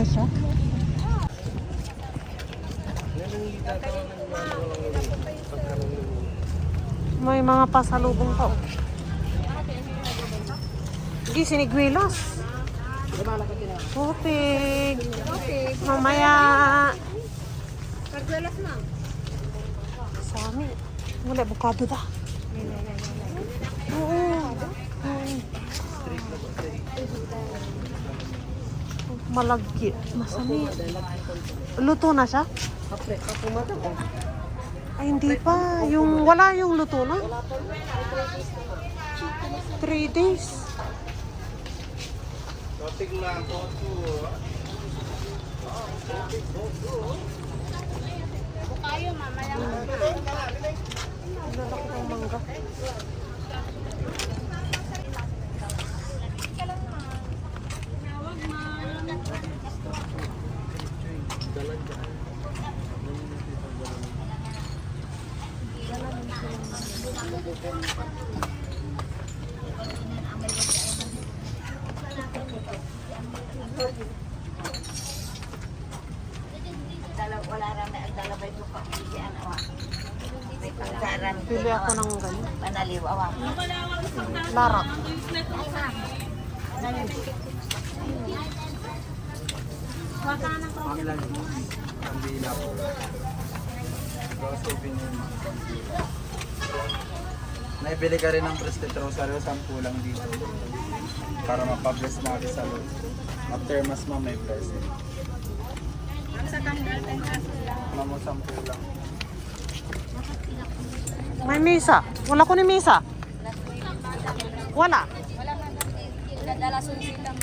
siya. May mga pasalubong pa. Hindi, sinigwilas. Tupig. Mamaya. Carduelas na. Sa amin. Wala, bukado da. Oo. Malagkit. Masami. Luto na siya? Ay, hindi pa. Wala yung luto na. 3 days. Bukayo, mamaya mo na. Lalaki ng mangga. Wala rami ang dalabay ko pa. May panggaran. Pili ako ng ganyan. Panaliw, awang. Larak. Naibili ka rin ng Prestet Rosario, 10 lang dito. Para mapabless natin sa loob. After mas may present. Ano mo 10 lang. May misa. Wala ko ni misa. Wala. Nadala sunsin lang.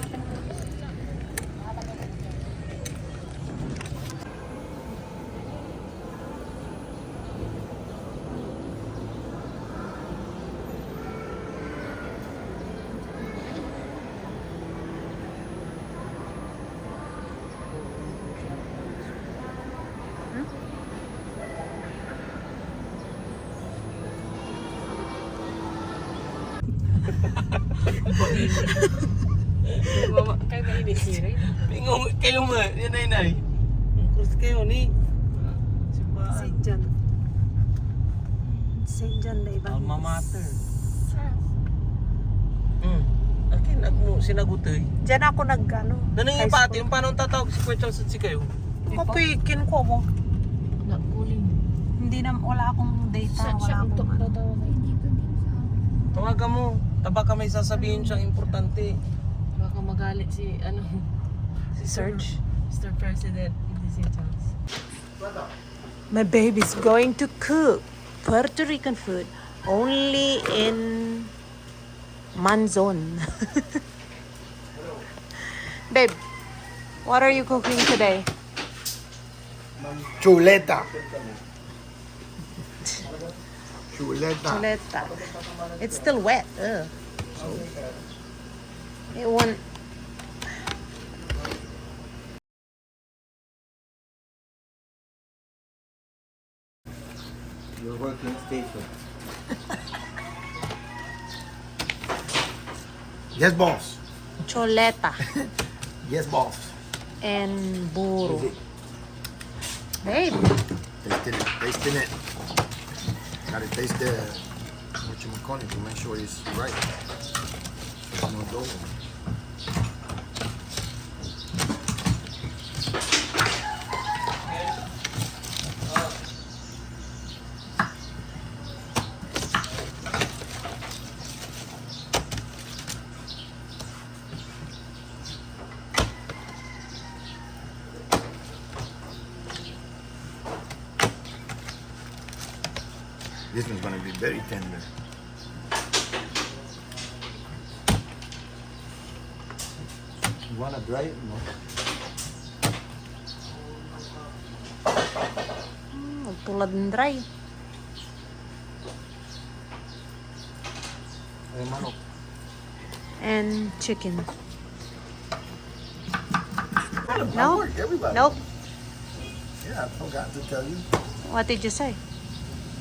Mama, kayo ba inisiri? Bingo kayo mo, yan ay nay. Kus kayo ni. Saint John. Saint John na ibang. Alma mater. Akin mo sinagutoy. Diyan ako nag-ano. Nanang yung pati, yung paano tatawag si Puerto Rican si kayo? Kapikin ko mo. Nakuling. Hindi na, wala akong data. Wala akong ano. Tawagan mo. Taba ka may sasabihin siyang importante. Baka magalit si, Si Serge. Mr. President. Hindi si Charles. My baby's going to cook Puerto Rican food only in Manzon. Babe, what are you cooking today? Chuleta. Chuleta. Chuleta. It's still wet. Ugh. It won't. Your working station. Yes, boss. Chuleta Yes, boss. and burro. Babe, Tasting it. Tasting it. Gotta taste the what you call it to make sure it's right. There's no dough. This one's gonna be very tender. You wanna dry it? No. tulad ng dry. Ay, manok. And chicken. No. Everybody. Nope. Yeah, I forgot to tell you. What did you say?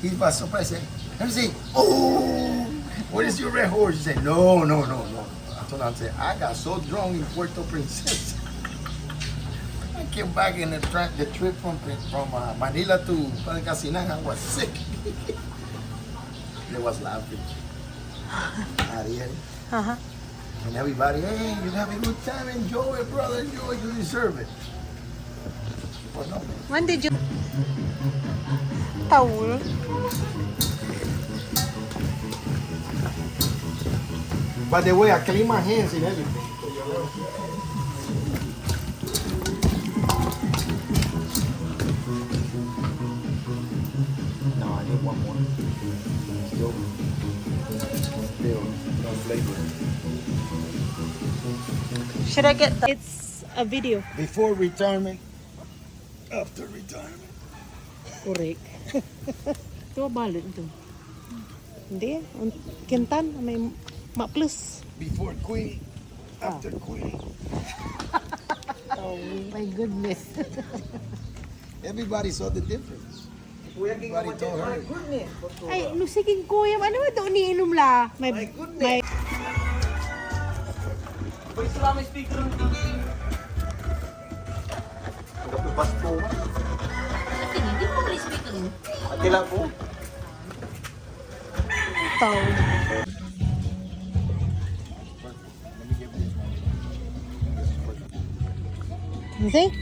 He was surprised. Let me see. Oh, what is your red horse? He said, no. I told him, I got so drunk in Puerto Princesa. came back in the trip from Manila to PANGASINAN. I was sick. They was laughing. Ariel. Uh-huh. And everybody, hey, you have a good time, enjoy it, brother, enjoy it, you deserve it. But no, man. When did you... Towel? By the way, I clean my hands and everything. No, I need one more. Still, no flavor. Should I get the... It's a video. Before retirement, after retirement. Correct. Ito balot ito. Hindi. Kintan. May ma-plus. Before quitting, after quitting. Oh my goodness. Everybody saw the difference. Everybody told her. Ay, lusigin ko yung ano ba doon niinom la? May may Hindi mo crispy ito rin. Kailan po? towel. You see?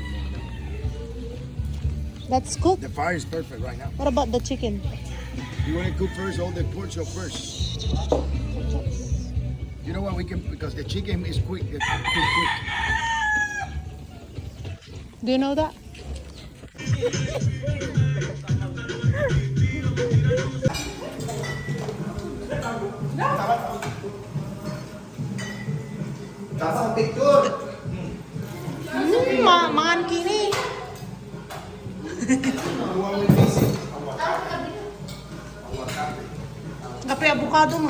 That's cooked. The fire is perfect right now. What about the chicken? You want to cook first, all the pork chop first. You know what, we can, because the chicken is quick, it's quick. Do you know that? Mangan kini. Kape avocado mo.